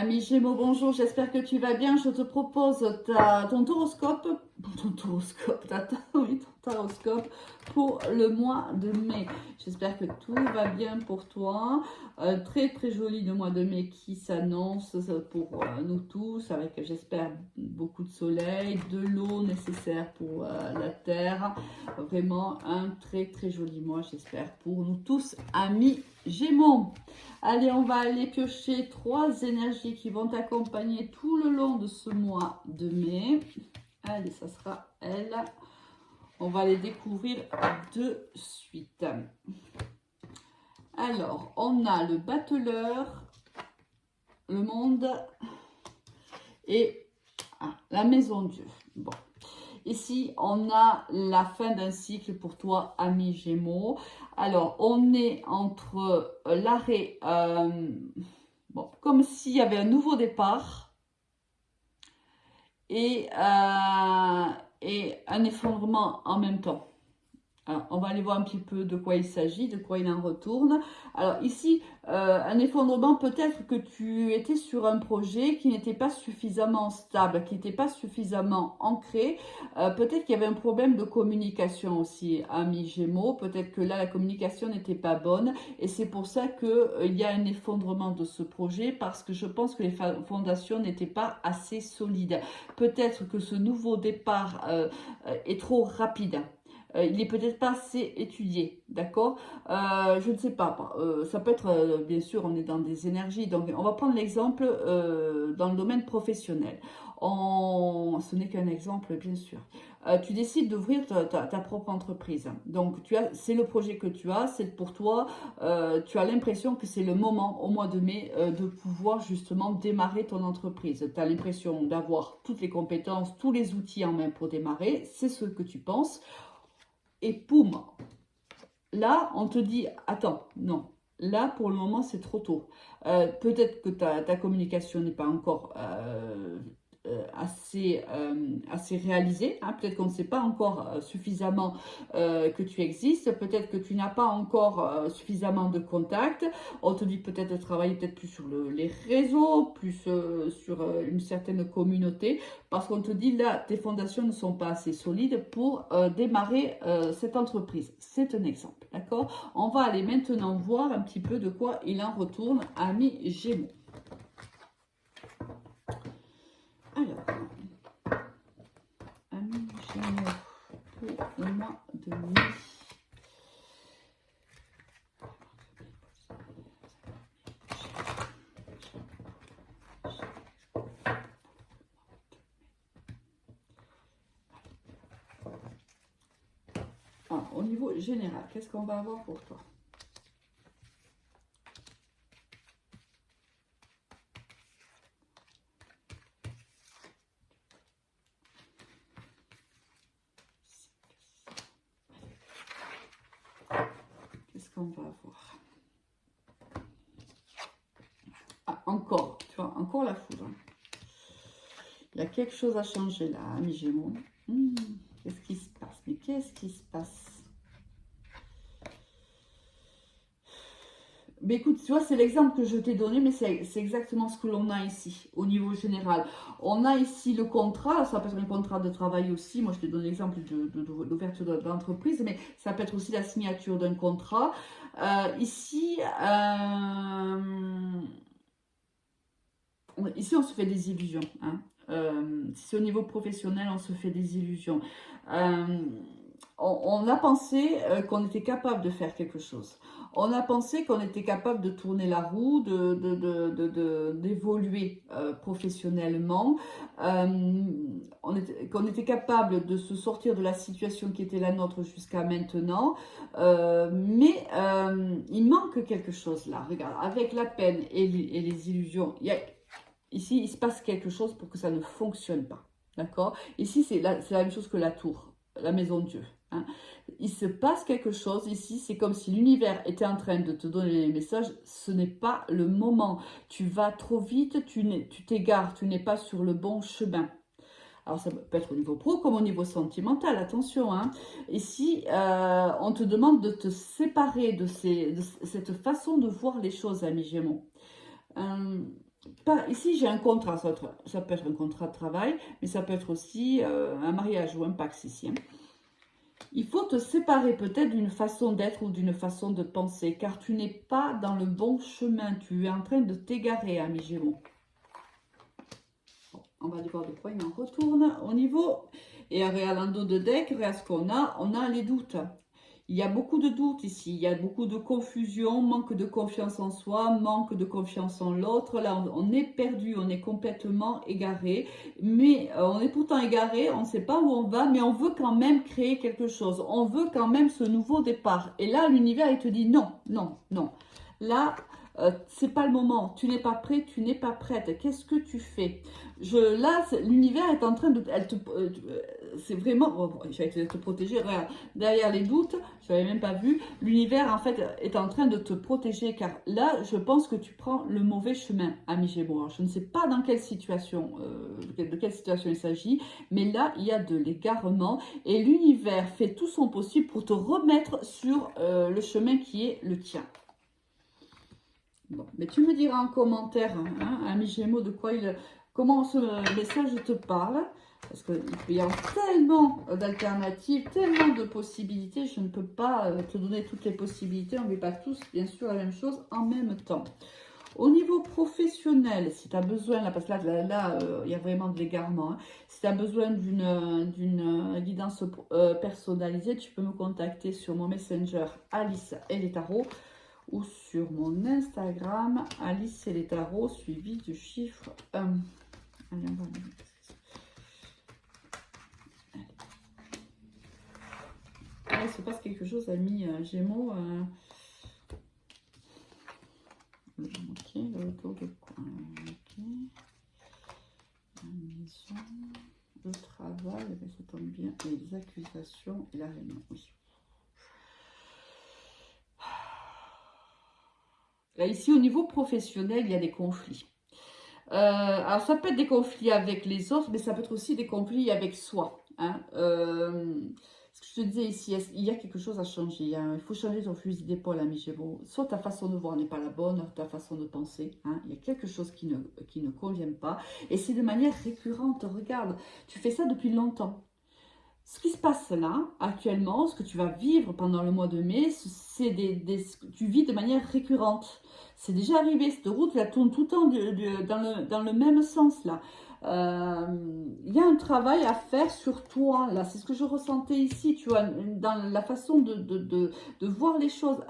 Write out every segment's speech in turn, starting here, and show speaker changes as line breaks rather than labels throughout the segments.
Ami Gémeaux, bonjour, j'espère que tu vas bien. Je te propose ton horoscope, oui, ton horoscope pour le mois de mai. J'espère que tout va bien pour toi. Très très joli le mois de mai qui s'annonce pour nous tous, avec j'espère beaucoup de soleil, de l'eau nécessaire pour la terre. Vraiment un très très joli mois, j'espère, pour nous tous, amis Gémeaux. Allez, on va aller piocher 3 énergies qui vont t'accompagner tout le long de ce mois de mai. Allez, ça sera elle. On va les découvrir de suite. Alors, on a le battleur, le monde et la maison Dieu. Bon. Ici, on a la fin d'un cycle pour toi, ami Gémeaux. Alors, on est entre l'arrêt, bon, comme s'il y avait un nouveau départ et un effondrement en même temps. Alors, on va aller voir un petit peu de quoi il s'agit, de quoi il en retourne. Alors ici, un effondrement, peut-être que tu étais sur un projet qui n'était pas suffisamment stable, qui n'était pas suffisamment ancré. Peut-être qu'il y avait un problème de communication aussi, ami Gémeaux. Peut-être que là, la communication n'était pas bonne. Et c'est pour ça qu'il y a un effondrement de ce projet, parce que je pense que les fondations n'étaient pas assez solides. Peut-être que ce nouveau départ est trop rapide. Il n'est peut-être pas assez étudié, d'accord? Je ne sais pas. Ça peut être, bien sûr, on est dans des énergies. Donc, on va prendre l'exemple dans le domaine professionnel. Ce n'est qu'un exemple, bien sûr. Tu décides d'ouvrir ta propre entreprise. Donc, c'est le projet que tu as, c'est pour toi. Tu as l'impression que c'est le moment, au mois de mai, de pouvoir justement démarrer ton entreprise. Tu as l'impression d'avoir toutes les compétences, tous les outils en main pour démarrer. C'est ce que tu penses. Et poum, là, on te dit, attends, non, là, pour le moment, c'est trop tôt. Peut-être que ta communication n'est pas encore assez réalisée. Hein. Peut-être qu'on ne sait pas encore suffisamment que tu existes. Peut-être que tu n'as pas encore suffisamment de contacts. On te dit peut-être de travailler peut-être plus sur les réseaux, plus sur une certaine communauté. Parce qu'on te dit là, tes fondations ne sont pas assez solides pour démarrer cette entreprise. C'est un exemple, d'accord? On va aller maintenant voir un petit peu de quoi il en retourne, ami Gémeaux. Alors, ami Gémeaux, pour le mois de mai. Alors, au niveau général, qu'est-ce qu'on va avoir pour toi? Qu'est-ce qu'on va avoir? Ah, encore, tu vois, encore la foudre. Il y a quelque chose à changer là, ami Gémeaux. Qu'est-ce qui se passe? Mais qu'est-ce qui se passe? Mais écoute, tu vois, c'est l'exemple que je t'ai donné, mais c'est exactement ce que l'on a ici, au niveau général. On a ici le contrat, ça peut être un contrat de travail aussi. Moi, je t'ai donné l'exemple d'ouverture d'entreprise, mais ça peut être aussi la signature d'un contrat. Ici, on se fait des illusions. Hein. Si c'est au niveau professionnel, on se fait des illusions. On a pensé qu'on était capable de faire quelque chose. On a pensé qu'on était capable de tourner la roue, d'évoluer professionnellement, qu'on était capable de se sortir de la situation qui était la nôtre jusqu'à maintenant. Mais il manque quelque chose là. Regarde, avec la peine et les illusions, ici, il se passe quelque chose pour que ça ne fonctionne pas. D'accord? Ici, c'est la même chose que la tour, la maison de Dieu. Hein. Il se passe quelque chose ici, c'est comme si l'univers était en train de te donner les messages. Ce n'est pas le moment. Tu vas trop vite, tu t'égares, tu n'es pas sur le bon chemin. Alors, ça peut être au niveau pro comme au niveau sentimental, attention. Hein. Ici, on te demande de te séparer de cette façon de voir les choses, ami Gémeaux. Ici, j'ai un contrat, ça peut être un contrat de travail, mais ça peut être aussi un mariage ou un pax ici. Hein. Il faut te séparer peut-être d'une façon d'être ou d'une façon de penser, car tu n'es pas dans le bon chemin. Tu es en train de t'égarer, ami Gémeaux. Bon, on va aller voir de quoi il en retourne. Au niveau, et regarde en dos de deck, regarde ce qu'on a. On a les doutes. Il y a beaucoup de doutes ici, il y a beaucoup de confusion, manque de confiance en soi, manque de confiance en l'autre. Là, on est perdu, on est complètement égaré. Mais on est pourtant égaré, on ne sait pas où on va, mais on veut quand même créer quelque chose. On veut quand même ce nouveau départ. Et là, l'univers, il te dit non, non, non. Là, c'est pas le moment. Tu n'es pas prêt, tu n'es pas prête. Qu'est-ce que tu fais? Là, l'univers est en train de... c'est vraiment... Oh, j'allais te protéger. Regarde, derrière les doutes, je n'avais même pas vu. L'univers, en fait, est en train de te protéger. Car là, je pense que tu prends le mauvais chemin, ami Gémeaux. Je ne sais pas dans quelle situation, de quelle situation il s'agit. Mais là, il y a de l'égarement. Et l'univers fait tout son possible pour te remettre sur le chemin qui est le tien. Bon, mais tu me diras en commentaire, hein, ami Gémeaux, de quoi comment ce message te parle. Parce qu'il peut y avoir tellement d'alternatives, tellement de possibilités. Je ne peux pas te donner toutes les possibilités. On ne met pas tous, bien sûr, la même chose en même temps. Au niveau professionnel, si tu as besoin, là, parce que là, il y a vraiment de l'égarement. Hein, si tu as besoin d'une guidance personnalisée, tu peux me contacter sur mon Messenger Alice et les tarots ou sur mon Instagram, Alice et les tarots, suivi du chiffre 1. Allez, on va il se passe quelque chose, amis Gémeaux. Ok, le retour de quoi? Ok. La maison, le travail, ça tombe bien, les accusations et la réunion. Oui. Là, ici, au niveau professionnel, il y a des conflits. Alors, ça peut être des conflits avec les autres, mais ça peut être aussi des conflits avec soi. Hein. Ce que je te disais ici, il y a quelque chose à changer. Hein. Il faut changer ton fusil d'épaule, ami Gémeaux. Soit ta façon de voir n'est pas la bonne, ta façon de penser. Hein. Il y a quelque chose qui ne convient pas. Et c'est de manière récurrente. Regarde, tu fais ça depuis longtemps. Ce qui se passe là, actuellement, ce que tu vas vivre pendant le mois de mai, c'est tu vis de manière récurrente. C'est déjà arrivé, cette route, elle tourne tout le temps dans le même sens là. Il y a un travail à faire sur toi, là. C'est ce que je ressentais ici, tu vois, dans la façon de voir les choses.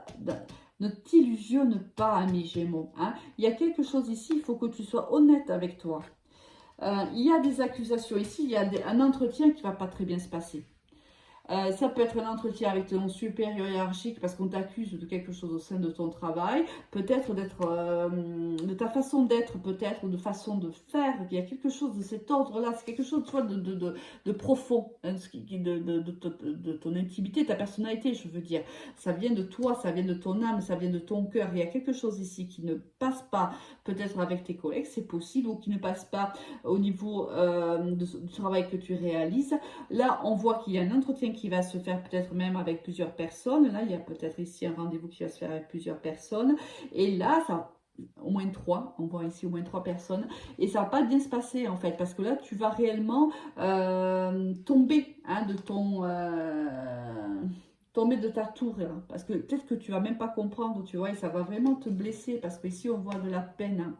Ne t'illusionne pas, ami Gémeaux. Hein. Il y a quelque chose ici, il faut que tu sois honnête avec toi. Il y a des accusations ici, il y a un entretien qui ne va pas très bien se passer. Ça peut être un entretien avec ton supérieur hiérarchique parce qu'on t'accuse de quelque chose au sein de ton travail, peut-être de ta façon d'être, peut-être, ou de façon de faire. Il y a quelque chose de cet ordre-là, c'est quelque chose de profond, hein, de ton intimité, ta personnalité, je veux dire. Ça vient de toi, ça vient de ton âme, ça vient de ton cœur. Il y a quelque chose ici qui ne passe pas, peut-être avec tes collègues, c'est possible, ou qui ne passe pas au niveau du travail que tu réalises. Là, on voit qu'il y a un entretien qui va se faire peut-être même avec plusieurs personnes. Là, il y a peut-être ici un rendez-vous qui va se faire avec plusieurs personnes. Et là, ça, au moins 3, on voit ici au moins 3 personnes. Et ça va pas bien se passer en fait, parce que là, tu vas réellement tomber hein, tomber de ta tour, hein, parce que peut-être que tu vas même pas comprendre, tu vois, et ça va vraiment te blesser, parce que ici on voit de la peine.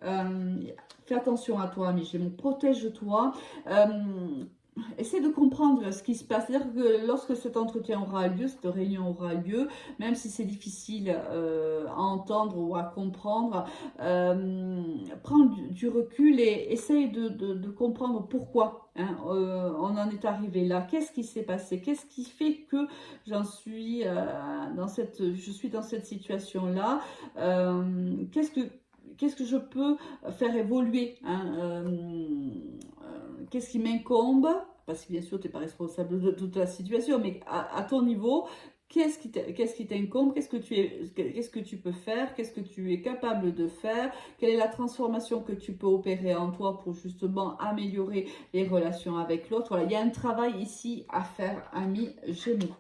Fais attention à toi, Michel, protège-toi. Essaie de comprendre ce qui se passe. C'est-à-dire que lorsque cet entretien aura lieu, cette réunion aura lieu, même si c'est difficile à entendre ou à comprendre, prends du recul et essaye de comprendre pourquoi hein, on en est arrivé là. Qu'est-ce qui s'est passé? Qu'est-ce qui fait que je suis dans cette situation-là? Qu'est-ce que je peux faire évoluer hein, qu'est-ce qui m'incombe? Parce que bien sûr, tu n'es pas responsable de toute la situation, mais à ton niveau, qu'est-ce qui t'incombe? Qu'est-ce que tu peux faire? Qu'est-ce que tu es capable de faire? Quelle est la transformation que tu peux opérer en toi pour justement améliorer les relations avec l'autre? Voilà, il y a un travail ici à faire, ami Gémeaux.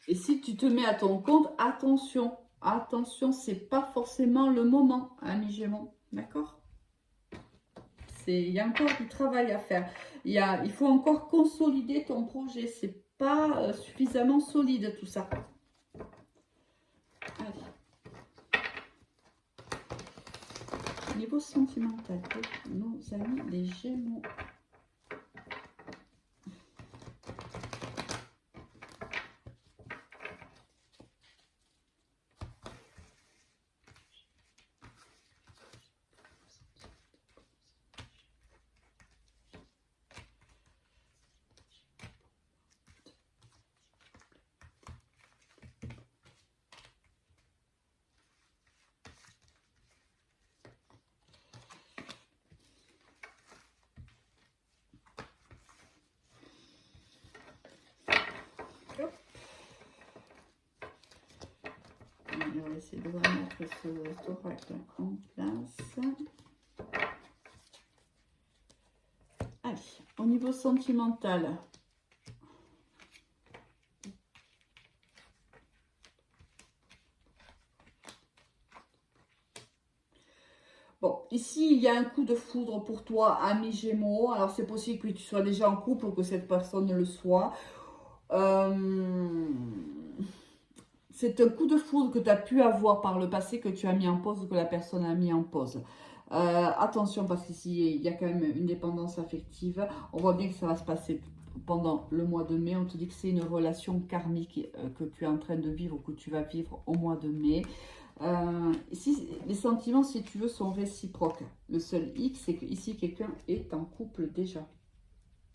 Et si tu te mets à ton compte, attention attention, c'est pas forcément le moment, amis Gémeaux, d'accord? Il y a encore du travail à faire. Il faut encore consolider ton projet. C'est pas suffisamment solide tout ça. Allez. Niveau sentimental, nos amis les Gémeaux. On va essayer de remettre ce oracle en place. Allez, au niveau sentimental. Bon, ici, il y a un coup de foudre pour toi, ami Gémeaux. Alors, c'est possible que tu sois déjà en couple ou que cette personne le soit. C'est un coup de foudre que tu as pu avoir par le passé, que tu as mis en pause ou que la personne a mis en pause. Attention, parce qu'ici, il y a quand même une dépendance affective. On voit bien que ça va se passer pendant le mois de mai. On te dit que c'est une relation karmique que tu es en train de vivre ou que tu vas vivre au mois de mai. Ici, les sentiments, si tu veux, sont réciproques. Le seul hic, c'est qu'ici, quelqu'un est en couple déjà.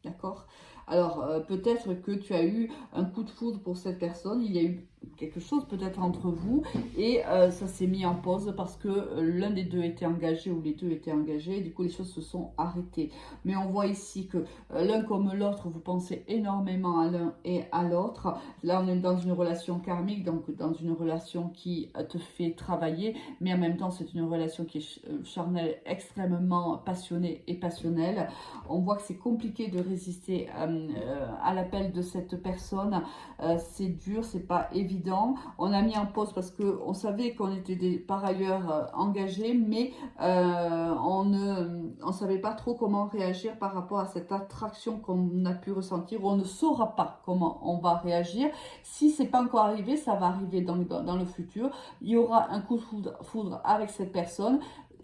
D'accord? Alors, peut-être que tu as eu un coup de foudre pour cette personne, il y a eu quelque chose peut-être entre vous et ça s'est mis en pause parce que l'un des deux était engagé ou les deux étaient engagés et du coup les choses se sont arrêtées. Mais on voit ici que l'un comme l'autre, vous pensez énormément à l'un et à l'autre. Là, on est dans une relation karmique, donc dans une relation qui te fait travailler, mais en même temps, c'est une relation qui est charnelle, extrêmement passionnée et passionnelle. On voit que c'est compliqué de résister à l'appel de cette personne. C'est dur, c'est pas évident. On a mis en pause parce qu'on savait qu'on était par ailleurs engagés, mais on ne savait pas trop comment réagir par rapport à cette attraction qu'on a pu ressentir. On ne saura pas comment on va réagir. Si c'est pas encore arrivé, ça va arriver dans le futur. Il y aura un coup de foudre avec cette personne.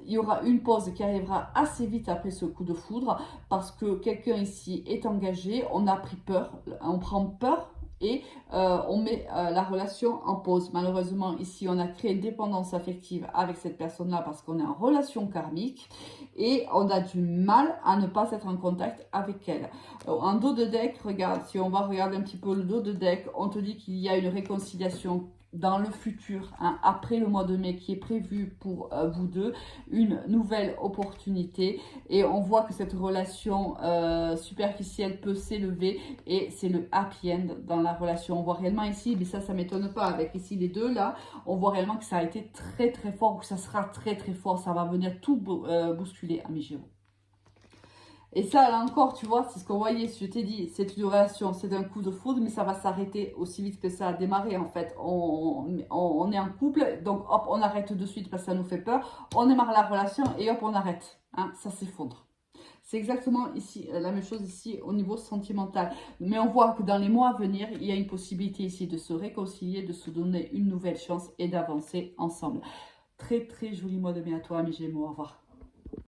Il y aura une pause qui arrivera assez vite après ce coup de foudre parce que quelqu'un ici est engagé, on a pris peur, on prend peur et on met la relation en pause. Malheureusement, ici, on a créé une dépendance affective avec cette personne-là parce qu'on est en relation karmique et on a du mal à ne pas être en contact avec elle. En dos de deck, regarde, si on va regarder un petit peu le dos de deck, on te dit qu'il y a une réconciliation dans le futur, hein, après le mois de mai qui est prévu pour vous deux, une nouvelle opportunité et on voit que cette relation superficielle peut s'élever et c'est le happy end dans la relation. On voit réellement ici, mais ça m'étonne pas, avec ici les deux là, on voit réellement que ça a été très très fort, ou que ça sera très très fort, ça va venir tout bousculer, amis Gémeaux. Et ça, là encore, tu vois, c'est ce qu'on voyait. Je t'ai dit, c'est une relation, c'est un coup de foudre, mais ça va s'arrêter aussi vite que ça a démarré, en fait. On est en couple, donc hop, on arrête de suite parce que ça nous fait peur. On démarre la relation et hop, on arrête. Hein, ça s'effondre. C'est exactement ici, la même chose ici au niveau sentimental. Mais on voit que dans les mois à venir, il y a une possibilité ici de se réconcilier, de se donner une nouvelle chance et d'avancer ensemble. Très, très joli mois de mai à toi, mes Gémeaux. Au revoir.